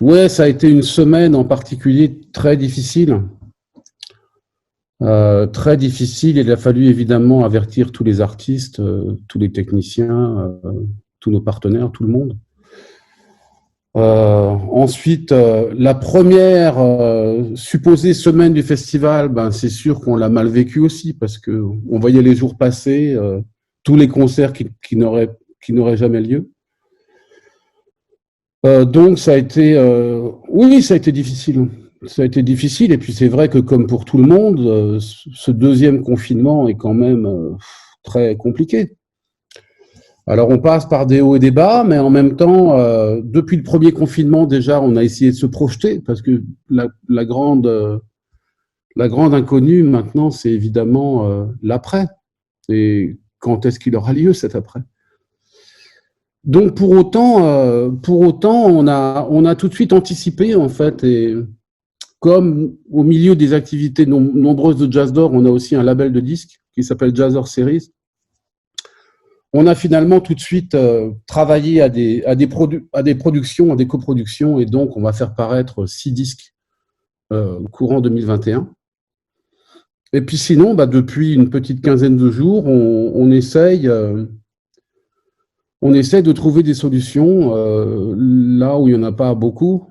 Ouais, ça a été une semaine en particulier très difficile. Très difficile. Il a fallu évidemment avertir tous les artistes, tous les techniciens, tous nos partenaires, tout le monde. Ensuite, la première supposée semaine du festival, ben, c'est sûr qu'on l'a mal vécu aussi parce que on voyait les jours passer, tous les concerts qui n'auraient jamais lieu. Donc ça a été, oui, ça a été difficile. Ça a été difficile et puis c'est vrai que comme pour tout le monde, ce deuxième confinement est quand même très compliqué. Alors on passe par des hauts et des bas, mais en même temps, depuis le premier confinement déjà, on a essayé de se projeter parce que la grande inconnue maintenant, c'est évidemment l'après. Et quand est-ce qu'il aura lieu cet après? Donc pour autant, on a tout de suite anticipé en fait, et comme au milieu des activités nombreuses de Jazz d'Or, on a aussi un label de disques qui s'appelle Jazz d'Or Series. On a finalement tout de suite travaillé à des productions, à des coproductions, et donc on va faire paraître 6 disques courant 2021. Et puis sinon, bah, depuis une petite quinzaine de jours, on essaye de trouver des solutions là où il n'y en a pas beaucoup.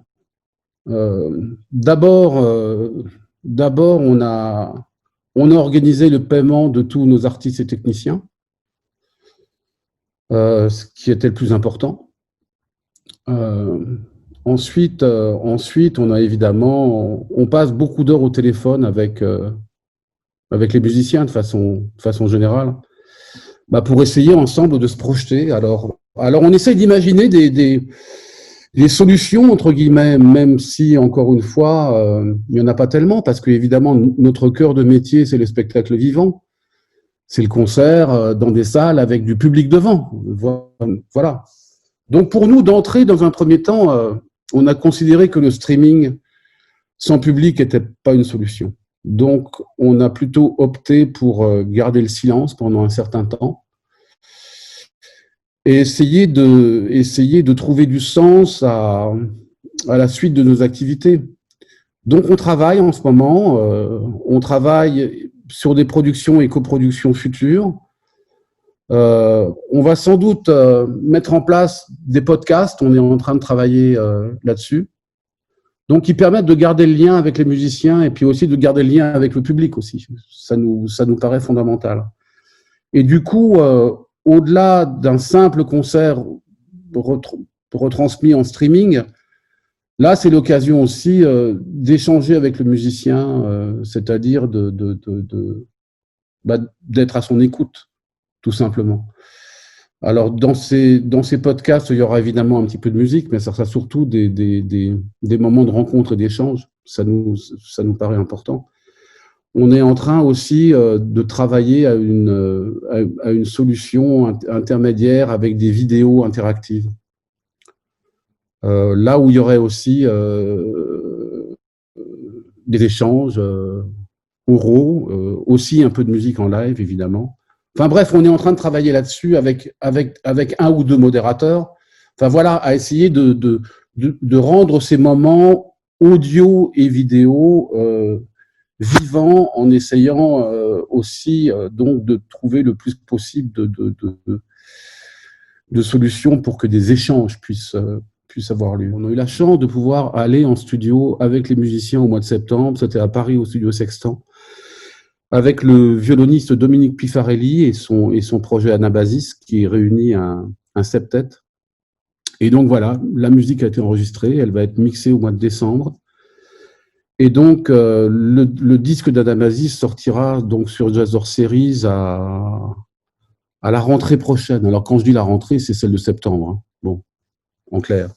D'abord, on a organisé le paiement de tous nos artistes et techniciens, ce qui était le plus important. Ensuite, on a évidemment, on passe beaucoup d'heures au téléphone avec les musiciens de façon générale, bah, pour essayer ensemble de se projeter. Alors on essaye d'imaginer des solutions, entre guillemets, même si, encore une fois, il n'y en a pas tellement, parce que évidemment notre cœur de métier, c'est le spectacle vivant. C'est le concert dans des salles avec du public devant. Voilà. Donc pour nous, d'entrée, dans un premier temps, on a considéré que le streaming sans public n'était pas une solution. Donc on a plutôt opté pour garder le silence pendant un certain temps et essayer de trouver du sens à la suite de nos activités. Donc on travaille en ce moment, on travaille sur des productions et coproductions futures. On va sans doute mettre en place des podcasts, on est en train de travailler là-dessus. Donc, qui permettent de garder le lien avec les musiciens et puis aussi de garder le lien avec le public aussi. Ça nous paraît fondamental. Et du coup, au-delà d'un simple concert retransmis en streaming, là, c'est l'occasion aussi d'échanger avec le musicien, c'est-à-dire d'être à son écoute, tout simplement. Alors, dans ces podcasts, il y aura évidemment un petit peu de musique, mais ça sera surtout des moments de rencontre et d'échange. Ça nous paraît important. On est en train aussi de travailler à une solution intermédiaire avec des vidéos interactives. Là où il y aurait aussi des échanges oraux, aussi un peu de musique en live, évidemment. Enfin bref, on est en train de travailler là-dessus avec un ou deux modérateurs. Enfin voilà, à essayer de rendre ces moments audio et vidéo vivants, en essayant aussi donc de trouver le plus possible de solutions pour que des échanges puissent avoir lieu. On a eu la chance de pouvoir aller en studio avec les musiciens au mois de septembre. C'était à Paris au studio Sextant, avec le violoniste Dominique Pifarelli et son projet Anabasis, qui réunit un septet. Et donc voilà, la musique a été enregistrée, elle va être mixée au mois de décembre. Et donc le disque d'Anabasis sortira donc sur Jazz d'Or Series à la rentrée prochaine. Alors quand je dis la rentrée, c'est celle de septembre, hein. Bon, en clair.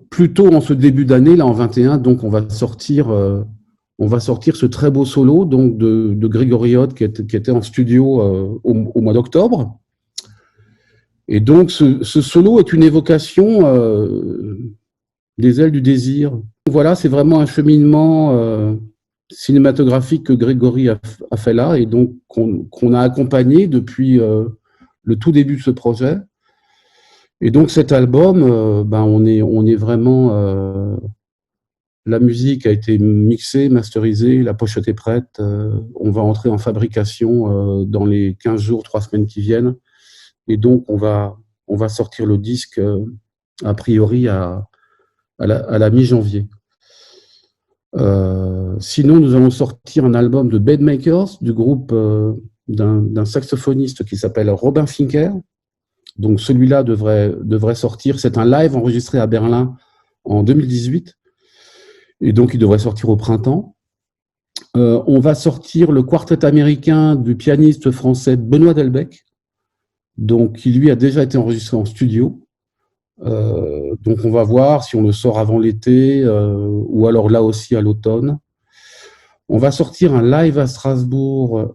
Plutôt en ce début d'année, là en 21, donc on va sortir ce très beau solo donc de Grégory Hott qui était en studio au mois d'octobre. Et donc ce solo est une évocation des ailes du désir. Voilà, c'est vraiment un cheminement cinématographique que Grégory a fait là et donc qu'on a accompagné depuis le tout début de ce projet. Et donc cet album, on est vraiment, la musique a été mixée, masterisée, la pochette est prête. On va entrer en fabrication dans les 15 jours, 3 semaines qui viennent. Et donc on va sortir le disque a priori à la mi-janvier. Sinon, nous allons sortir un album de Bedmakers, du groupe d'un saxophoniste qui s'appelle Robin Finker. Donc celui-là devrait sortir. C'est un live enregistré à Berlin en 2018. Et donc il devrait sortir au printemps. On va sortir le quartet américain du pianiste français Benoît Delbecq, donc qui lui a déjà été enregistré en studio. Donc on va voir si on le sort avant l'été ou alors là aussi à l'automne. On va sortir un live à Strasbourg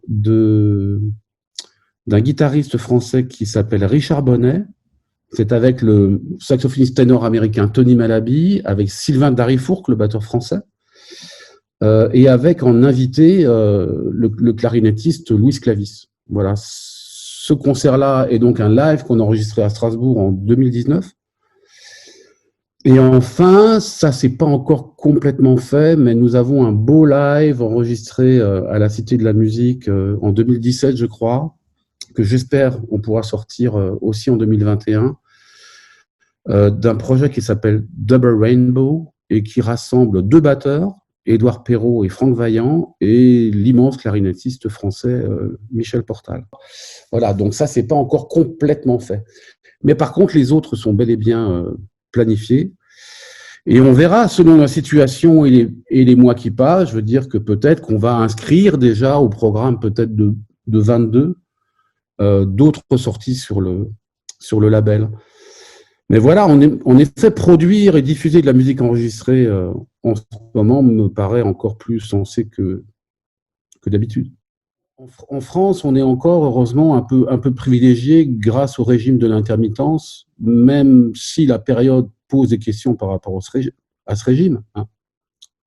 d'un guitariste français qui s'appelle Richard Bonnet. C'est avec le saxophoniste ténor américain Tony Malaby, avec Sylvain Darifourcq, le batteur français, et avec en invité le clarinettiste Louis Clavis. Voilà. Ce concert-là est donc un live qu'on a enregistré à Strasbourg en 2019. Et enfin, ça c'est pas encore complètement fait, mais nous avons un beau live enregistré à la Cité de la Musique en 2017, je crois, que j'espère on pourra sortir aussi en 2021, d'un projet qui s'appelle Double Rainbow et qui rassemble 2 batteurs, Édouard Perrault et Franck Vaillant, et l'immense clarinettiste français Michel Portal. Voilà, donc ça c'est pas encore complètement fait. Mais par contre, les autres sont bel et bien planifiés. Et on verra selon la situation et les mois qui passent. Je veux dire que peut-être qu'on va inscrire déjà au programme peut-être de 22 d'autres sorties sur le label. Mais voilà, en effet, produire et diffuser de la musique enregistrée en ce moment me paraît encore plus sensé que d'habitude. En France, on est encore, heureusement, un peu privilégié grâce au régime de l'intermittence, même si la période pose des questions par rapport à ce régime, hein,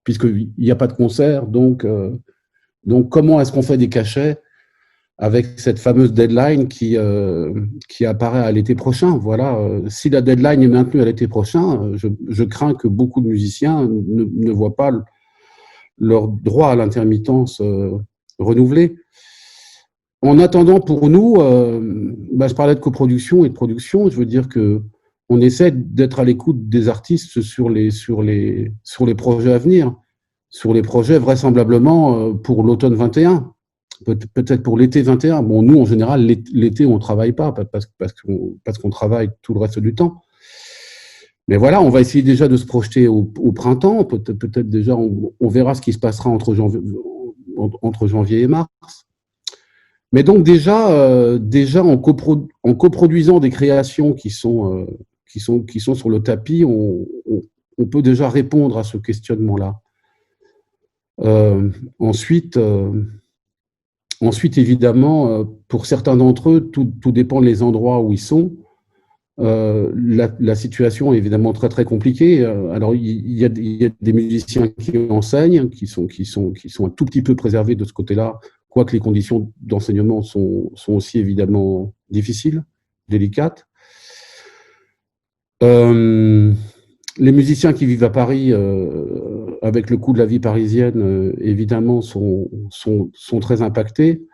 puisqu'il n'y a pas de concert, donc comment est-ce qu'on fait des cachets avec cette fameuse deadline qui apparaît à l'été prochain. Voilà. Si la deadline est maintenue à l'été prochain, je crains que beaucoup de musiciens ne voient pas leur droit à l'intermittence renouvelé. En attendant, pour nous, je parlais de coproduction et de production. Je veux dire que on essaie d'être à l'écoute des artistes sur les projets à venir, sur les projets vraisemblablement pour l'automne 21. Peut-être pour l'été 21. Bon, nous, en général, l'été, on ne travaille pas parce qu'on travaille tout le reste du temps. Mais voilà, on va essayer déjà de se projeter au printemps. Peut-être déjà, on verra ce qui se passera entre janvier et mars. Mais donc déjà en coproduisant des créations qui sont sur le tapis, on peut déjà répondre à ce questionnement-là. Ensuite, évidemment, pour certains d'entre eux, tout dépend des endroits où ils sont. La situation est évidemment très très compliquée. Alors il y a des musiciens qui enseignent, qui sont un tout petit peu préservés de ce côté-là, quoique les conditions d'enseignement sont aussi évidemment difficiles, délicates. Les musiciens qui vivent à Paris, avec le coût de la vie parisienne, évidemment, sont très impactés.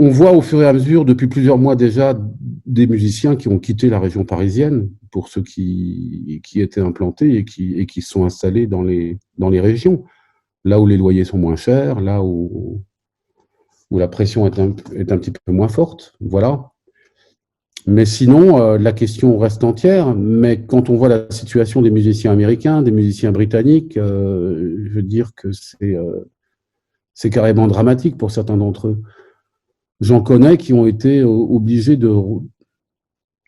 On voit au fur et à mesure, depuis plusieurs mois déjà, des musiciens qui ont quitté la région parisienne, pour ceux qui étaient implantés et qui sont installés dans les régions, là où les loyers sont moins chers, là où la pression est un petit peu moins forte. Voilà. Mais sinon, la question reste entière. Mais quand on voit la situation des musiciens américains, des musiciens britanniques, je veux dire que c'est carrément dramatique pour certains d'entre eux. J'en connais qui ont été obligés de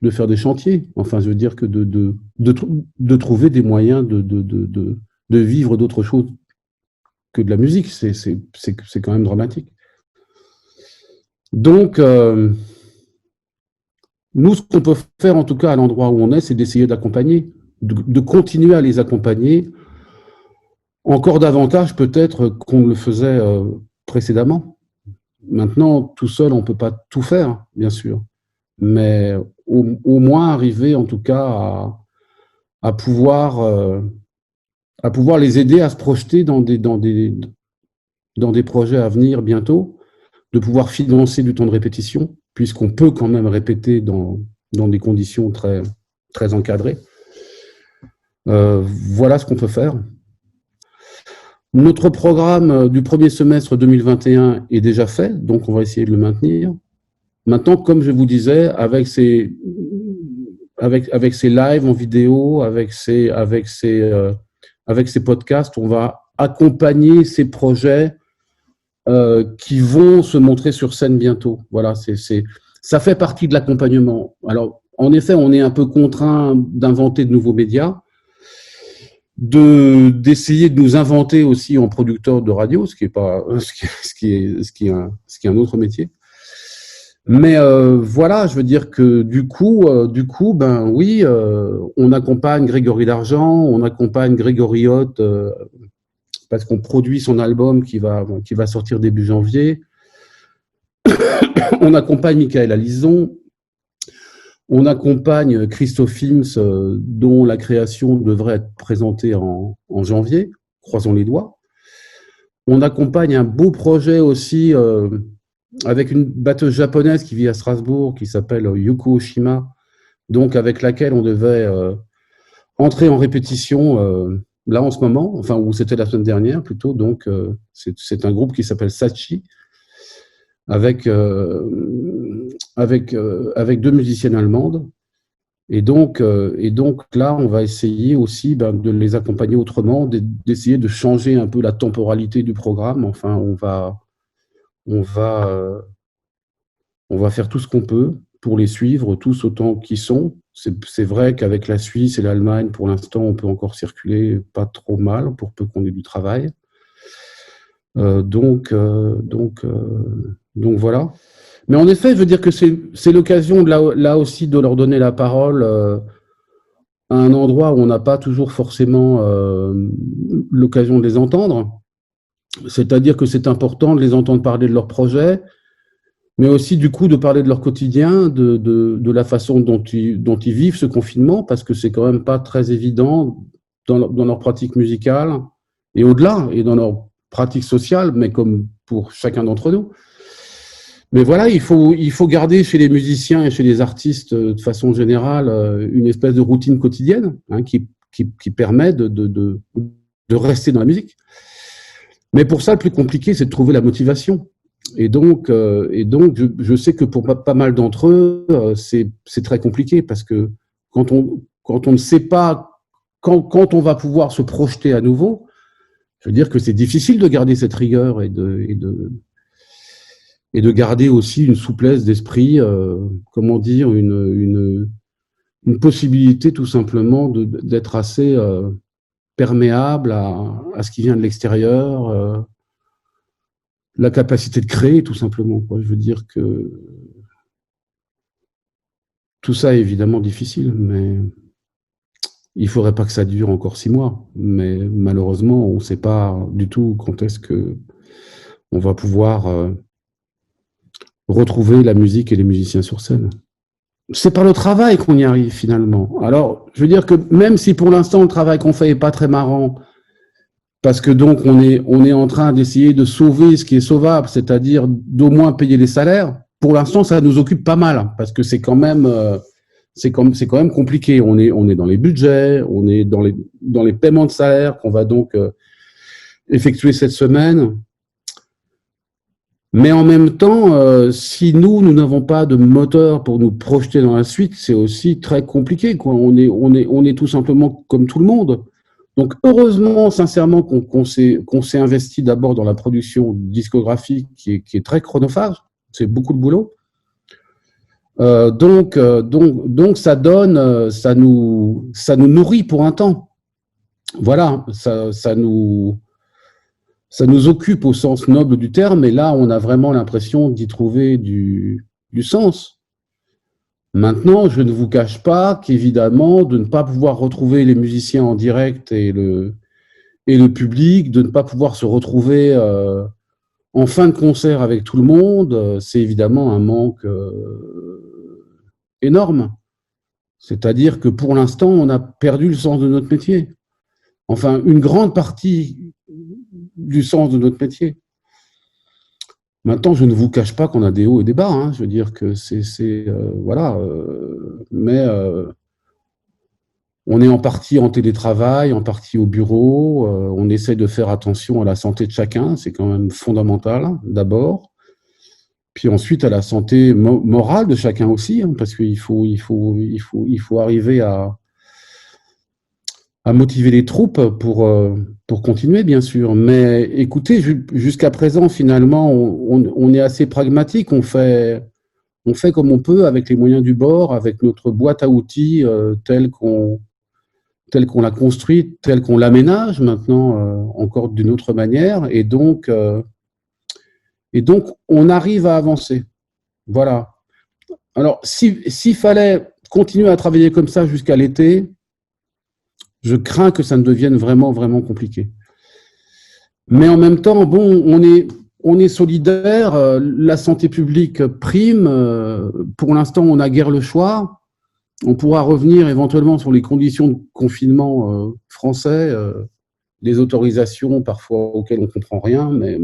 faire des chantiers. Enfin, je veux dire que de trouver des moyens de vivre d'autre chose que de la musique. C'est quand même dramatique. Donc, nous, ce qu'on peut faire, en tout cas, à l'endroit où on est, c'est d'essayer d'accompagner, de continuer à les accompagner encore davantage peut-être qu'on le faisait précédemment. Maintenant, tout seul, on ne peut pas tout faire, bien sûr. Mais au moins arriver en tout cas à pouvoir les aider à se projeter dans des projets à venir bientôt, de pouvoir financer du temps de répétition, puisqu'on peut quand même répéter dans des conditions très, très encadrées. Voilà ce qu'on peut faire. Notre programme du premier semestre 2021 est déjà fait, donc on va essayer de le maintenir. Maintenant, comme je vous disais, avec ces lives en vidéo, avec ces podcasts, on va accompagner ces projets qui vont se montrer sur scène bientôt. Voilà, ça fait partie de l'accompagnement. Alors, en effet, on est un peu contraint d'inventer de nouveaux médias, d'essayer de nous inventer aussi en producteur de radio, ce qui est un autre métier. Mais voilà, je veux dire que du coup, ben oui, on accompagne Grégory Dargent, on accompagne Grégory Hott parce qu'on produit son album qui va sortir début janvier. On accompagne Michael Alison, on accompagne Christophe Films, dont la création devrait être présentée en janvier, croisons les doigts. On accompagne un beau projet aussi avec une batteuse japonaise qui vit à Strasbourg, qui s'appelle Yuko Oshima, donc avec laquelle on devait entrer en répétition là en ce moment, enfin, ou c'était la semaine dernière plutôt, donc c'est un groupe qui s'appelle Sachi, avec 2 musiciennes allemandes. Et donc là, on va essayer aussi de les accompagner autrement, d'essayer de changer un peu la temporalité du programme. Enfin, on va faire tout ce qu'on peut pour les suivre, tous autant qu'ils sont. C'est vrai qu'avec la Suisse et l'Allemagne, pour l'instant, on peut encore circuler pas trop mal, pour peu qu'on ait du travail. Donc voilà. Mais en effet, je veux dire que c'est l'occasion là aussi de leur donner la parole à un endroit où on n'a pas toujours forcément l'occasion de les entendre. C'est-à-dire que c'est important de les entendre parler de leur projet, mais aussi du coup de parler de leur quotidien, de la façon dont ils vivent ce confinement, parce que c'est quand même pas très évident dans leur pratique musicale et au-delà, et dans leur pratique sociale, mais comme pour chacun d'entre nous. Mais voilà, il faut garder chez les musiciens et chez les artistes, de façon générale, une espèce de routine quotidienne qui permet de rester dans la musique. Mais pour ça, le plus compliqué, c'est de trouver la motivation. Et donc je sais que pour pas mal d'entre eux, c'est très compliqué parce que quand on ne sait pas quand on va pouvoir se projeter à nouveau, je veux dire que c'est difficile de garder cette rigueur et de garder aussi une souplesse d'esprit, comment dire, une possibilité tout simplement d'être assez perméable à ce qui vient de l'extérieur, la capacité de créer tout simplement, quoi. Je veux dire que tout ça est évidemment difficile, mais il faudrait pas que ça dure encore 6 mois. Mais malheureusement, on ne sait pas du tout quand est-ce que on va pouvoir retrouver la musique et les musiciens sur scène. C'est par le travail qu'on y arrive finalement. Alors, je veux dire que même si pour l'instant le travail qu'on fait est pas très marrant, parce que donc on est en train d'essayer de sauver ce qui est sauvable, c'est-à-dire d'au moins payer les salaires. Pour l'instant, ça nous occupe pas mal parce que c'est quand même compliqué. On est dans les budgets, on est dans les paiements de salaire qu'on va donc effectuer cette semaine. Mais en même temps, si nous n'avons pas de moteur pour nous projeter dans la suite, c'est aussi très compliqué, quoi. On est tout simplement comme tout le monde. Donc, heureusement, sincèrement, qu'on s'est investi d'abord dans la production discographique qui est très chronophage. C'est beaucoup de boulot. Donc, ça donne, ça nous nourrit pour un temps. Voilà, ça nous occupe au sens noble du terme, et là, on a vraiment l'impression d'y trouver du sens. Maintenant, je ne vous cache pas qu'évidemment, de ne pas pouvoir retrouver les musiciens en direct et le public, de ne pas pouvoir se retrouver en fin de concert avec tout le monde, c'est évidemment un manque énorme. C'est-à-dire que pour l'instant, on a perdu le sens de notre métier. Enfin, une grande partie du sens de notre métier. Maintenant, je ne vous cache pas qu'on a des hauts et des bas. Hein. Je veux dire que voilà. Mais on est en partie en télétravail, en partie au bureau. On essaie de faire attention à la santé de chacun. C'est quand même fondamental, d'abord. Puis ensuite, à la santé morale de chacun aussi, hein, parce qu'il faut arriver à motiver les troupes pour continuer, bien sûr. Mais écoutez, jusqu'à présent, finalement, on est assez pragmatique. On fait comme on peut avec les moyens du bord, avec notre boîte à outils telle qu'on l'a construite, telle qu'on l'aménage maintenant encore d'une autre manière. Et donc, on arrive à avancer. Voilà. Alors, s'il fallait continuer à travailler comme ça jusqu'à l'été, je crains que ça ne devienne vraiment, vraiment compliqué. Mais en même temps, bon, on est solidaire, la santé publique prime. Pour l'instant, on n'a guère le choix. On pourra revenir éventuellement sur les conditions de confinement français, les autorisations parfois auxquelles on ne comprend rien, mais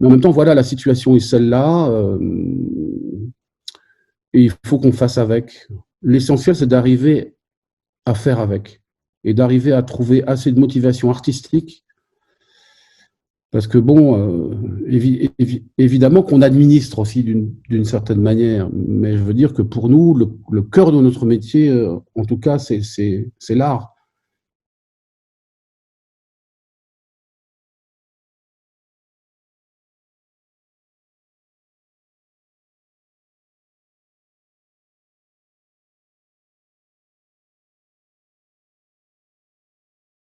en même temps, voilà, la situation est celle-là, et il faut qu'on fasse avec. L'essentiel, c'est d'arriver à faire avec et d'arriver à trouver assez de motivation artistique parce que bon, évidemment qu'on administre aussi d'une certaine manière, mais je veux dire que pour nous, le cœur de notre métier, en tout cas, c'est l'art.